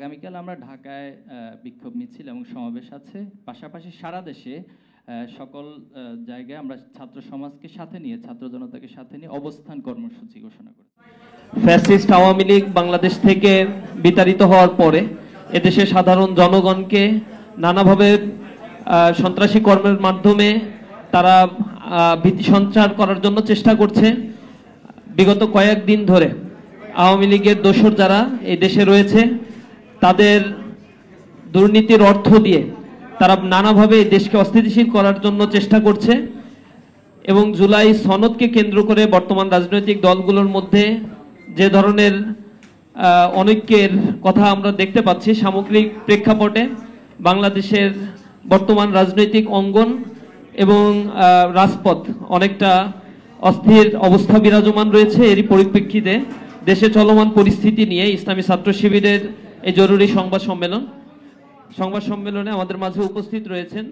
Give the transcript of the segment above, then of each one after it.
আগামীকাল আমরা ঢাকায় বিক্ষোভ মিছিল এবং সমাবেশ আছে, পাশাপাশি সারা দেশে সকল জায়গায় আমরা ছাত্র সমাজকে সাথে নিয়ে, ছাত্র জনতাকে সাথে নিয়ে অবস্থান কর্মসূচি ঘোষণা করেছি। ফ্যাসিস্ট আওয়ামী লীগ বাংলাদেশ থেকে বিতাড়িত হওয়ার পরে এদেশের সাধারণ জনগণকে নানাভাবে সন্ত্রাসী কর্মের মাধ্যমে তারা ভীতি সঞ্চার করার জন্য চেষ্টা করছে। বিগত কয়েকদিন ধরে আওয়ামী লীগের দোসর যারা এই দেশে রয়েছে তাদের দুর্নীতির অর্থ দিয়ে তারা নানাভাবে এই দেশকে অস্থিতিশীল করার জন্য চেষ্টা করছে এবং জুলাই সনদকে কেন্দ্র করে বর্তমান রাজনৈতিক দলগুলোর মধ্যে যে ধরনের অনৈক্যের কথা আমরা দেখতে পাচ্ছি, সামগ্রিক প্রেক্ষাপটে বাংলাদেশের বর্তমান রাজনৈতিক অঙ্গন এবং রাজপথ অনেকটা অস্থির অবস্থা বিরাজমান রয়েছে। এরই পরিপ্রেক্ষিতে দেশে চলমান পরিস্থিতি নিয়ে ইসলামী ছাত্র শিবিরের এই জরুরি সংবাদ সম্মেলনে আমাদের মাঝে উপস্থিত রয়েছেন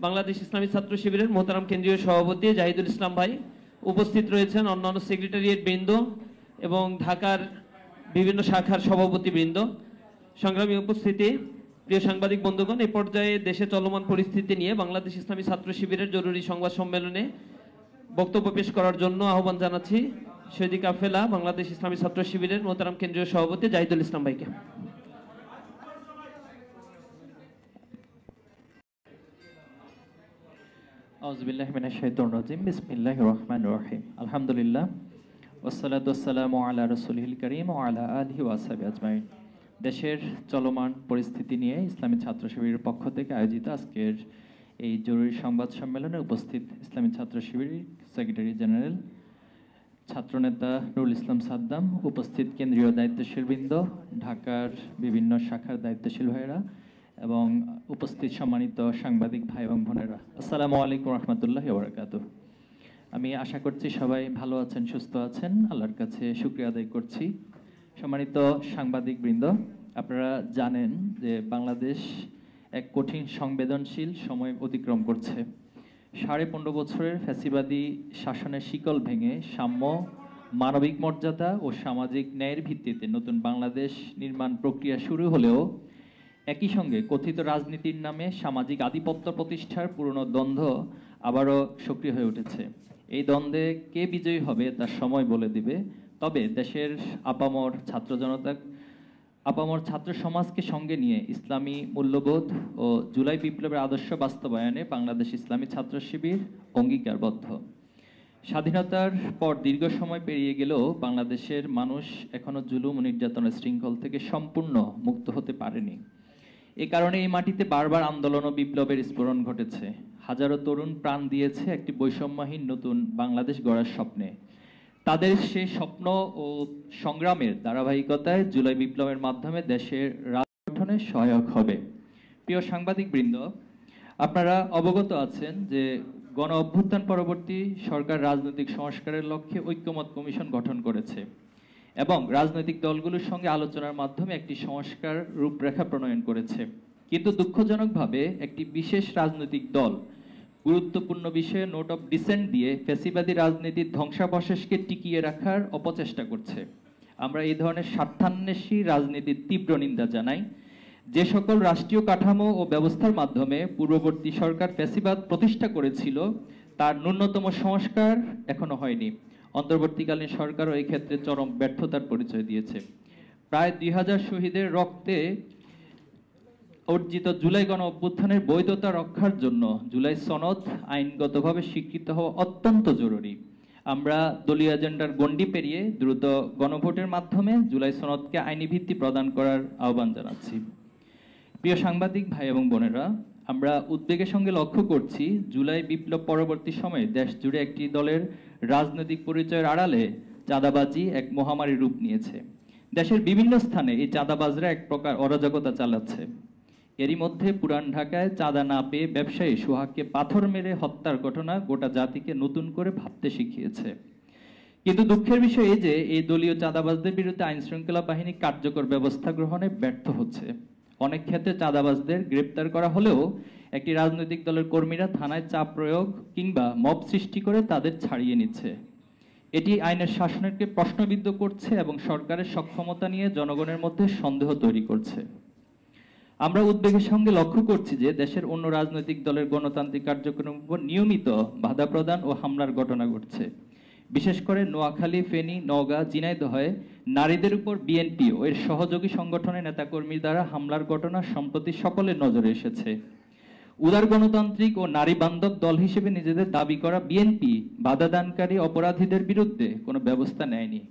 বাংলাদেশ ইসলামী ছাত্র শিবিরের মোহতারাম কেন্দ্রীয় সভাপতি জাহিদুল ইসলাম ভাই, উপস্থিত রয়েছেন অন্যান্য সেক্রেটারিয়েট বৃন্দ এবং ঢাকার বিভিন্ন শাখার সভাপতি বৃন্দ। সংগ্রামী উপস্থিতি, প্রিয় সাংবাদিক বন্ধুগণ, এই পর্যায়ে দেশে চলমান পরিস্থিতি নিয়ে বাংলাদেশ ইসলামী ছাত্র শিবিরের জরুরি সংবাদ সম্মেলনে বক্তব্য পেশ করার জন্য আহ্বান জানাচ্ছি শহীদ কাফেলা বাংলাদেশ ইসলামী ছাত্র শিবিরের মোহতারাম কেন্দ্রীয় সভাপতি জাহিদুল ইসলাম ভাইকে। আউযুবিল্লাহি মিনাশ শাইতানির রাজিম, বিসমিল্লাহির রহমানির রহিম, আলহামদুলিল্লাহ ওয়াসসালাতু ওয়াসসালামু আলা রাসূলিল কারীম ওয়া আলা আলিহি ওয়া সাহবিহি আজমাইন। দেশের চলমান পরিস্থিতি নিয়ে ইসলামী ছাত্র শিবিরের পক্ষ থেকে আয়োজিত আজকের এই জরুরি সংবাদ সম্মেলনে উপস্থিত ইসলামী ছাত্র শিবিরের সেক্রেটারি জেনারেল ছাত্রনেতা নুরুল ইসলাম সাদ্দাম, উপস্থিত কেন্দ্রীয় দায়িত্বশীল বৃন্দ, ঢাকার বিভিন্ন শাখার দায়িত্বশীল ভাইয়েরা এবং উপস্থিত সম্মানিত সাংবাদিক ভাই এবং বোনেরা, আসসালামু আলাইকুম রহমতুল্লাহি ওয়া বারাকাতুহু। আমি আশা করছি সবাই ভালো আছেন, সুস্থ আছেন, আল্লাহর কাছে শুকরিয়া আদায় করছি। সম্মানিত সাংবাদিক বৃন্দ, আপনারা জানেন যে বাংলাদেশ এক কঠিন সংবেদনশীল সময় অতিক্রম করছে। 15.5 বছরের ফ্যাসিবাদী শাসনের শিকল ভেঙে সাম্য, মানবিক মর্যাদা ও সামাজিক ন্যায়ের ভিত্তিতে নতুন বাংলাদেশ নির্মাণ প্রক্রিয়া শুরু হলেও একই সঙ্গে কথিত রাজনীতির নামে সামাজিক আধিপত্য প্রতিষ্ঠার পুরনো দ্বন্দ্ব আবারও সক্রিয় হয়ে উঠেছে। এই দ্বন্দ্বে কে বিজয়ী হবে তার সময় বলে দিবে। তবে দেশের আপামর ছাত্র সমাজকে সঙ্গে নিয়ে ইসলামী মূল্যবোধ ও জুলাই বিপ্লবের আদর্শ বাস্তবায়নে বাংলাদেশ ইসলামী ছাত্র শিবির অঙ্গীকারবদ্ধ। স্বাধীনতার পর দীর্ঘ সময় পেরিয়ে গেলেও বাংলাদেশের মানুষ এখনো জুলুম ও নির্যাতনের শৃঙ্খল থেকে সম্পূর্ণ মুক্ত হতে পারেনি। এ কারণে এই মাটিতে বারবার আন্দোলন ও বিপ্লবের স্ফোরণ ঘটেছে। হাজারো তরুণ প্রাণ দিয়েছে একটি বৈষম্যহীন নতুন বাংলাদেশ গড়ার স্বপ্নে। তাদের সেই স্বপ্ন ও সংগ্রামের ধারাবাহিকতায় জুলাই বিপ্লবের মাধ্যমে দেশের রাষ্ট্র গঠনে সহায়ক হবে। প্রিয় সাংবাদিক বৃন্দ, আপনারা অবগত আছেন যে গণ অভ্যুত্থান পরবর্তী সরকার রাজনৈতিক সংস্কারের লক্ষ্যে ঐক্যমত কমিশন গঠন করেছে এবং রাজনৈতিক দলগুলোর সঙ্গে আলোচনার মাধ্যমে একটি সংস্কার রূপরেখা প্রণয়ন করেছে। কিন্তু দুঃখজনকভাবে একটি বিশেষ রাজনৈতিক দল গুরুত্বপূর্ণ বিষয়ে নোট অফ ডিসেন্ট দিয়ে ফ্যাসিবাদী রাজনীতির ধ্বংসাবশেষকে টিকিয়ে রাখার অপচেষ্টা করছে। আমরা এই ধরনের স্বার্থান্বেষী রাজনীতির তীব্র নিন্দা জানাই। যে সকল রাষ্ট্রীয় কাঠামো ও ব্যবস্থার মাধ্যমে পূর্ববর্তী সরকার ফ্যাসিবাদ প্রতিষ্ঠা করেছিল তার ন্যূনতম সংস্কার এখনো হয়নি। অন্তর্বর্তীকালীন সরকারও এই ক্ষেত্রে চরম ব্যর্থতার পরিচয় দিয়েছে। প্রায় 2000 শহীদের রক্তে অর্জিত জুলাই গণ অভ্যুত্থানের বৈধতা রক্ষার জন্য জুলাই সনদ আইনগতভাবে স্বীকৃত হওয়া অত্যন্ত জরুরি। আমরা দলীয় এজেন্ডার গণ্ডি পেরিয়ে দ্রুত গণভোটের মাধ্যমে জুলাই সনদকে আইনি ভিত্তি প্রদান করার আহ্বান জানাচ্ছি। প্রিয় সাংবাদিক ভাই এবং বোনেরা, আমরা উদ্বেগের সঙ্গে লক্ষ্য করছি জুলাই বিপ্লব পরবর্তী সময়ে দেশ জুড়ে একটি দলের রাজনৈতিক পরিচয়ের আড়ালে চাঁদাবাজি এক মহামারীর রূপ নিয়েছে। দেশের বিভিন্ন স্থানে এই চাঁদাবাজরা এক প্রকার অরাজকতা চালাচ্ছে। এরই মধ্যে পুরান ঢাকায় চাঁদা না পেয়ে ব্যবসায়ী সোহাগকে পাথর মেরে হত্যার ঘটনা গোটা জাতিকে নতুন করে ভাবতে শিখিয়েছে। কিন্তু দুঃখের বিষয় এই যে এই দলীয় চাঁদাবাজদের বিরুদ্ধে আইন শৃঙ্খলা বাহিনী কার্যকর ব্যবস্থা গ্রহণে ব্যর্থ হচ্ছে। অনেক ক্ষেত্রে চাঁদাবাজদের গ্রেপ্তার করা হলেও একটি রাজনৈতিক দলের কর্মীরা থানায় চাপ প্রয়োগ কিংবা মব সৃষ্টি করে তাদের ছাড়িয়ে নিচ্ছে। এটি আইনের শাসনকে প্রশ্নবিদ্ধ করছে এবং সরকারের সক্ষমতা নিয়ে জনগণের মধ্যে সন্দেহ তৈরি করছে। আমরা উদ্বেগের সঙ্গে লক্ষ্য করছি যে দেশের অন্য রাজনৈতিক দলের গণতান্ত্রিক কার্যক্রমের উপর নিয়মিত বাধা প্রদান ও হামলার ঘটনা ঘটছে। বিশেষ করে নোয়াখালী, ফেনী, নওগাঁ, ঝিনাইদহে নারীদের উপর বিএনপি ও এর সহযোগী সংগঠনের নেতাকর্মীর দ্বারা হামলার ঘটনা সম্প্রতি সকলের নজরে এসেছে। উদার গণতান্ত্রিক ও নারী বান্ধব দল হিসেবে নিজেদের দাবি করা বিএনপি বাধাদানকারী অপরাধীদের বিরুদ্ধে কোনো ব্যবস্থা নেয়নি।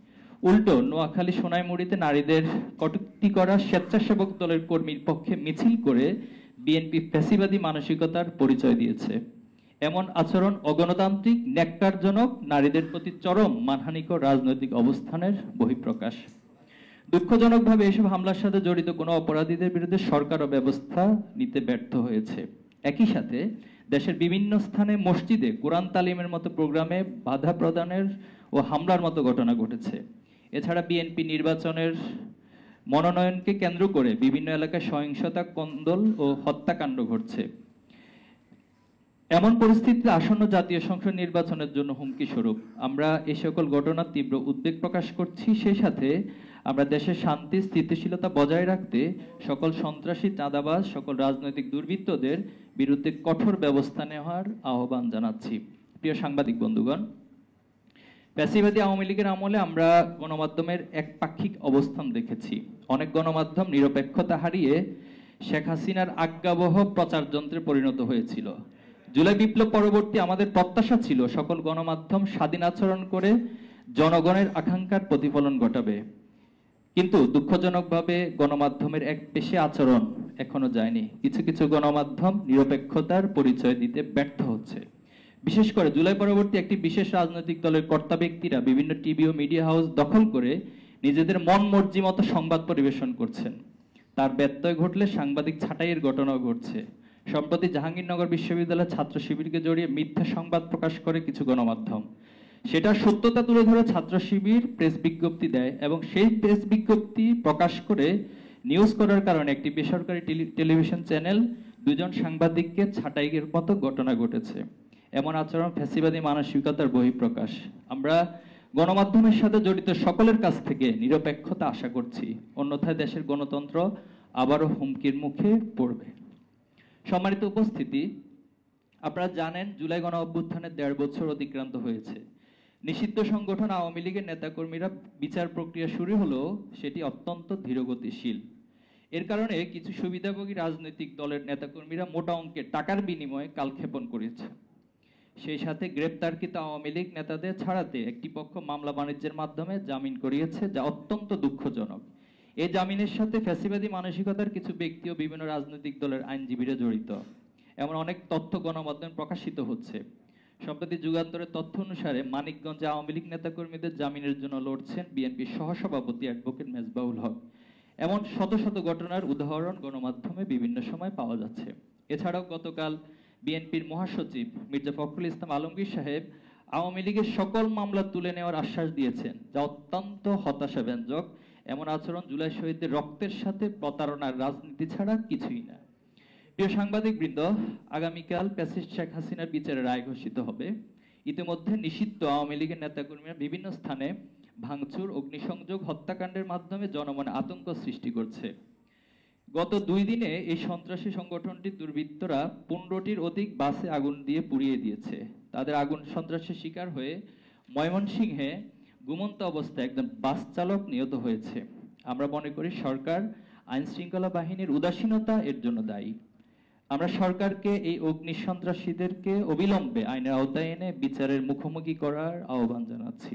উল্টো নোয়াখালী, সোনাইমুড়িতে নারীদের কটূক্তি করা স্বেচ্ছাসেবক দলের কর্মীর পক্ষে মিছিল করে বিএনপি ফ্যাসিবাদী মানসিকতার পরিচয় দিয়েছে। এমন আচরণ অগণতান্ত্রিক, ন্যাক্কারজনক, নারীদের প্রতি চরম মানহানিকর রাজনৈতিক অবস্থানের বহিঃপ্রকাশ। দুঃখজনকভাবে এসব হামলার সাথে জড়িত কোনো অপরাধীদের বিরুদ্ধে সরকারও ব্যবস্থা নিতে ব্যর্থ হয়েছে। একই সাথে দেশের বিভিন্ন স্থানে মসজিদে কোরআন তালিমের মতো প্রোগ্রামে বাধা প্রদানের ও হামলার মতো ঘটনা ঘটেছে। এছাড়া বিএনপি নির্বাচনের মনোনয়নকে কেন্দ্র করে বিভিন্ন এলাকায় সহিংসতা, কোন্দল ও হত্যাকাণ্ড ঘটছে। এমন পরিস্থিতিতে আসন্ন জাতীয় সংসদ নির্বাচনের জন্য হুমকি স্বরূপ আমরা এই সকল ঘটনার তীব্র উদ্বেগ প্রকাশ করছি। সেই সাথে আমরা দেশের শান্তি স্থিতিশীলতা বজায় রাখতে সকল সন্ত্রাসী, চাঁদাবাজ, সকল রাজনৈতিক দুর্বৃত্তদের বিরুদ্ধে কঠোর ব্যবস্থা নেওয়ার আহ্বান জানাচ্ছি। প্রিয় সাংবাদিক বন্ধুগণ, ফ্যাসিবাদী আওয়ামী লীগের আমলে আমরা গণমাধ্যমের একপাক্ষিক অবস্থান দেখেছি। অনেক গণমাধ্যম নিরপেক্ষতা হারিয়ে শেখ হাসিনার আজ্ঞাবহ প্রচার যন্ত্রে পরিণত হয়েছিল। জুলাই বিপ্লব পরবর্তী আমাদের প্রত্যাশা ছিল সকল গণমাধ্যম স্বাধীন আচরণ করে জনগণের আকাঙ্ক্ষার প্রতিফলন ঘটাবে, কিন্তু দুঃখজনকভাবে গণমাধ্যমের এক পেশে আচরণ এখনো যায়নি। কিছু কিছু গণমাধ্যম নিরপেক্ষতার পরিচয় দিতে ব্যর্থ হচ্ছে। বিশেষ করে জুলাই পরবর্তী একটি বিশেষ রাজনৈতিক দলের কর্তা ব্যক্তিরা বিভিন্ন টিভি ও মিডিয়া হাউস দখল করে নিজেদের মন মর্জি মতো সংবাদ পরিবেশন করছেন। তার ব্যত্যয় ঘটলে সাংবাদিক ছাঁটাইয়ের ঘটনাও ঘটছে। সম্প্রতি জাহাঙ্গীরনগর বিশ্ববিদ্যালয়ের ছাত্র শিবিরকে জড়িয়ে মিথ্যা সংবাদ প্রকাশ করে কিছু গণমাধ্যম। সেটা সত্যতা তুলে ধরে ছাত্র শিবির প্রেস বিজ্ঞপ্তি দেয় এবং সেই প্রেস বিজ্ঞপ্তি প্রকাশ করে নিউজ করার কারণে একটি বেসরকারি টেলিভিশন চ্যানেল দুজন সাংবাদিককে ছাঁটাইয়ের মতো ঘটনা ঘটেছে। এমন আচরণ ফ্যাসিবাদী মানসিকতার বহিঃপ্রকাশ। আমরা গণমাধ্যমের সাথে জড়িত সকলের কাছ থেকে নিরপেক্ষতা আশা করছি, অন্যথায় দেশের গণতন্ত্র আবারও হুমকির মুখে পড়বে। সম্মানিত উপস্থিতি, আপনারা জানেন জুলাই গণ অভ্যুত্থানের 1.5 বছর অতিক্রান্ত হয়েছে। নিষিদ্ধ সংগঠন আওয়ামী লীগের নেতাকর্মীরা বিচার প্রক্রিয়া শুরু হলেও সেটি অত্যন্ত ধীরগতিশীল। এর কারণে কিছু সুবিধাভোগী রাজনৈতিক দলের নেতাকর্মীরা মোটা অঙ্কের টাকার বিনিময়ে কালক্ষেপণ করেছে। সেই সাথে গ্রেপ্তারকৃত আওয়ামী লীগ নেতাদের ছাড়াতে একটি পক্ষ মামলা বাণিজ্যের মাধ্যমে জামিন করিয়েছে, যা অত্যন্ত দুঃখজনক। এই জামিনের সাথে ফ্যাসিবাদী মানসিকতার কিছু ব্যক্তি ও বিভিন্ন রাজনৈতিক দলের আইনজীবীরা জড়িত, এমন অনেক তথ্য গণমাধ্যমে প্রকাশিত হচ্ছে। সম্প্রতি যুগান্তরের তথ্য অনুসারে মানিকগঞ্জে আওয়ামী লীগ নেতাকর্মীদের জামিনের জন্য লড়ছেন বিএনপির সহসভাপতি অ্যাডভোকেট মেজবাহুল হক। এমন শত শত ঘটনার উদাহরণ গণমাধ্যমে বিভিন্ন সময় পাওয়া যাচ্ছে। এছাড়াও গতকাল বিএনপির মহাসচিব মির্জা ফখরুল ইসলাম আলমগীর সাহেব আওয়ামী লীগের সকল মামলা তুলে নেওয়ার আশ্বাস দিয়েছেন, যা অত্যন্ত হতাশাব্যঞ্জক। এমন আচরণ জুলাই শহীদদের রক্তের সাথে প্রতারণার রাজনীতি ছাড়া কিছুই না। প্রিয় সাংবাদিকবৃন্দ, আগামীকাল ফ্যাসিস্ট শেখ হাসিনার বিচারের রায় ঘোষিত হবে। ইতিমধ্যে নিষিদ্ধ আওয়ামী লীগের নেতাকর্মীরা বিভিন্ন স্থানে ভাঙচুর, অগ্নিসংযোগ, হত্যাকাণ্ডের মাধ্যমে জনমনে আতঙ্ক সৃষ্টি করছে। গত 2 দিনে এই সন্ত্রাসী সংগঠনটির দুর্বৃত্তরা 15টির অধিক বাসে আগুন দিয়ে পুড়িয়ে দিয়েছে। তাদের আগুন সন্ত্রাসের শিকার হয়ে ময়মনসিংহে ঘুমন্ত অবস্থায় একজন বাস চালক নিহত হয়েছে। আমরা মনে করি সরকার, আইন শৃঙ্খলা বাহিনীর উদাসীনতা এর জন্য দায়ী। আমরা সরকারকে এই অগ্নি সন্ত্রাসীদেরকে অবিলম্বে আইনের আওতায় এনে বিচারের মুখোমুখি করার আহ্বান জানাচ্ছি।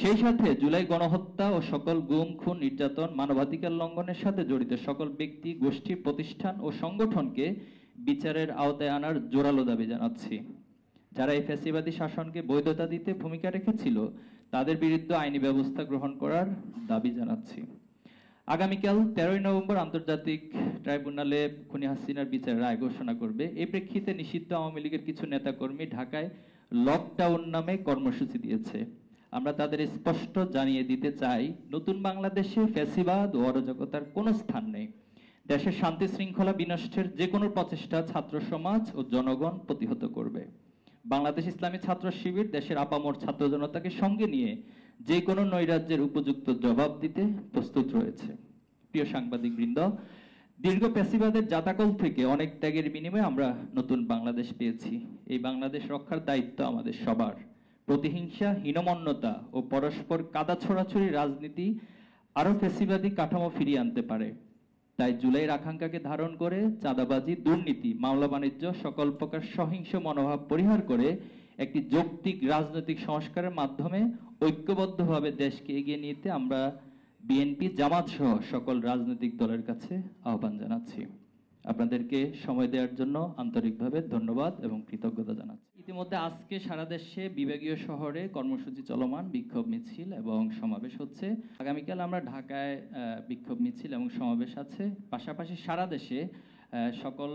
সেই সাথে জুলাই গণহত্যা ও সকল গুম, খুন, নির্যাতন, মানবাধিকার লঙ্ঘনের সাথে জড়িত সকল ব্যক্তি, গোষ্ঠী, প্রতিষ্ঠান ও সংগঠনকে বিচারের আওতায় আনার জোরালো দাবি জানাচ্ছি। যারা এই ফ্যাসিবাদী শাসনকে বৈধতা দিতে ভূমিকা রেখেছিল তাদের বিরুদ্ধে আইনি ব্যবস্থা গ্রহণ করার দাবি জানাচ্ছি। আগামীকাল 13ই নভেম্বর আন্তর্জাতিক ট্রাইব্যুনালে খুনি হাসিনার বিচারের রায় ঘোষণা করবে। এই প্রেক্ষিতে নিষিদ্ধ আওয়ামী লীগের কিছু নেতাকর্মী ঢাকায় লকডাউন নামে কর্মসূচি দিয়েছে। আমরা তাদের স্পষ্ট জানিয়ে দিতে চাই, নতুন বাংলাদেশে ফ্যাসিবাদ ও অরাজকতার কোনো স্থান নেই। দেশের শান্তি শৃঙ্খলা বিনষ্টের যে কোনো প্রচেষ্টা ছাত্র সমাজ ও জনগণ প্রতিহত করবে। বাংলাদেশ ইসলামী ছাত্র শিবির দেশের আপামর ছাত্র জনতাকে সঙ্গে নিয়ে যে কোনো নৈরাজ্যের উপযুক্ত জবাব দিতে প্রস্তুত রয়েছে। প্রিয় সাংবাদিকবৃন্দ, দীর্ঘ ফ্যাসিবাদের জাতাকল থেকে অনেক ত্যাগের বিনিময়ে আমরা নতুন বাংলাদেশ পেয়েছি। এই বাংলাদেশ রক্ষার দায়িত্ব আমাদের সবার। প্রতিহিংসা, হীনমন্যতা ও পরস্পর কাদা ছোড়াছুড়ি রাজনীতি আরো ফ্যাসিবাদী কাঠামো ফিরিয়ে আনতে পারে। তাই জুলাইয়ের আকাঙ্ক্ষাকে ধারণ করে চাঁদাবাজি, দুর্নীতি, মামলা বাণিজ্য, সকল প্রকার সহিংস মনোভাব পরিহার করে একটি যৌক্তিক রাজনৈতিক সংস্কারের মাধ্যমে ঐক্যবদ্ধভাবে দেশকে এগিয়ে নিতে আমরা বিএনপি, জামাত সহ সকল রাজনৈতিক দলের কাছে আহ্বান জানাচ্ছি। আপনাদেরকে সময় দেওয়ার জন্য আন্তরিকভাবে ধন্যবাদ এবং কৃতজ্ঞতা জানাচ্ছি। ইতিমধ্যে আজকে সারা দেশে বিভাগীয় শহরে কর্মসূচি চলমান, বিক্ষোভ মিছিল এবং সমাবেশ হচ্ছে। আগামীকাল আমরা ঢাকায় বিক্ষোভ মিছিল এবং সমাবেশ আছে। পাশাপাশি সারা দেশে সকল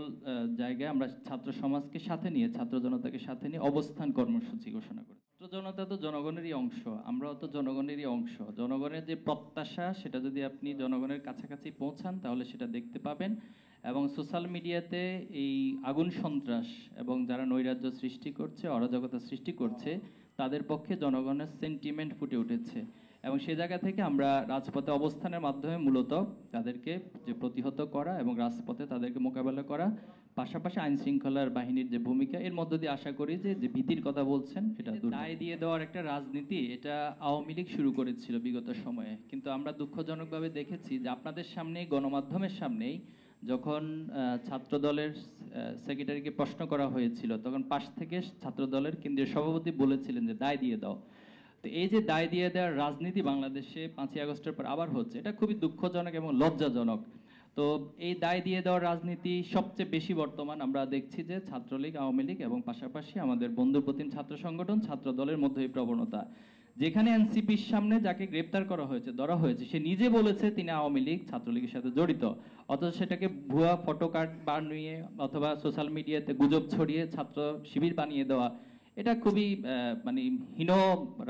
জায়গায় আমরা ছাত্র সমাজকে সাথে নিয়ে, ছাত্র জনতাকে সাথে নিয়ে অবস্থান কর্মসূচি ঘোষণা করি। ছাত্র জনতা তো জনগণেরই অংশ, আমরাও তো জনগণেরই অংশ। জনগণের যে প্রত্যাশা, সেটা যদি আপনি জনগণের কাছাকাছি পৌঁছান তাহলে সেটা দেখতে পাবেন। এবং সোশ্যাল মিডিয়াতে এই আগুন সন্ত্রাস এবং যারা নৈরাজ্য সৃষ্টি করছে, অরাজকতা সৃষ্টি করছে, তাদের পক্ষে জনগণের সেন্টিমেন্ট ফুটে উঠেছে। এবং সে জায়গা থেকে আমরা রাজপথে অবস্থানের মাধ্যমে মূলত তাদেরকে যে প্রতিহত করা এবং রাজপথে তাদেরকে মোকাবেলা করা, পাশাপাশি আইন শৃঙ্খলার বাহিনীর যে ভূমিকা, এর মধ্য দিয়ে আশা করি যে ভীতির কথা বলছেন এটা দায় দিয়ে দেওয়ার একটা রাজনীতি, এটা আওয়ামী লীগ শুরু করেছিল বিগত সময়ে। কিন্তু আমরা দুঃখজনকভাবে দেখেছি যে আপনাদের সামনেই, গণমাধ্যমের সামনেই যখন ছাত্র দলের সেক্রেটারিকে প্রশ্ন করা হয়েছিল, তখন পাশ থেকে ছাত্র দলের কেন্দ্রীয় সভাপতি বলেছিলেন যে দায় দিয়ে দাও। তো এই যে দায় দিয়ে দেওয়ার রাজনীতি বাংলাদেশে 5ই আগস্টের পর আবার হচ্ছে, এটা খুবই দুঃখজনক এবং লজ্জাজনক। তো এই দায় দিয়ে দেওয়ার রাজনীতি সবচেয়ে বেশি বর্তমান আমরা দেখছি যে ছাত্রলীগ, আওয়ামী লীগ এবং পাশাপাশি আমাদের বন্ধুপ্রতিম ছাত্র সংগঠন, ছাত্র দলের মধ্যে এই প্রবণতা। যেখানে এনসিপির সামনে যাকে গ্রেপ্তার করা হয়েছে, ধরা হয়েছে, সে নিজে বলেছে তিনি আওয়ামী লীগ, ছাত্রলীগের সাথে জড়িত, অথচ সেটাকে ভুয়া ফটো কার্ড বানিয়ে অথবা সোশ্যাল মিডিয়াতে গুজব ছড়িয়ে ছাত্র শিবির বানিয়ে দেওয়া, এটা খুবই মানে হীন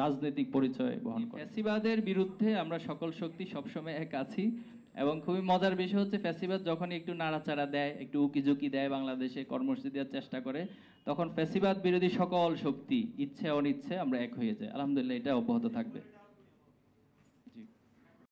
রাজনৈতিক পরিচয় বহন করে। ফ্যাসিবাদের বিরুদ্ধে আমরা সকল শক্তি সবসময় এক আছি। এবং খুবই মজার বিষয় হচ্ছে, ফ্যাসিবাদ যখন একটু নাড়াচাড়া দেয়, একটু উকিঝুঁকি দেয়, বাংলাদেশে কর্মসূচি দেওয়ার চেষ্টা করে, তখন ফ্যাসিবাদ বিরোধী সকল শক্তি ইচ্ছে অনিচ্ছে আমরা এক হয়ে যাই। আলহামদুলিল্লাহ, এটা অব্যাহত থাকবে।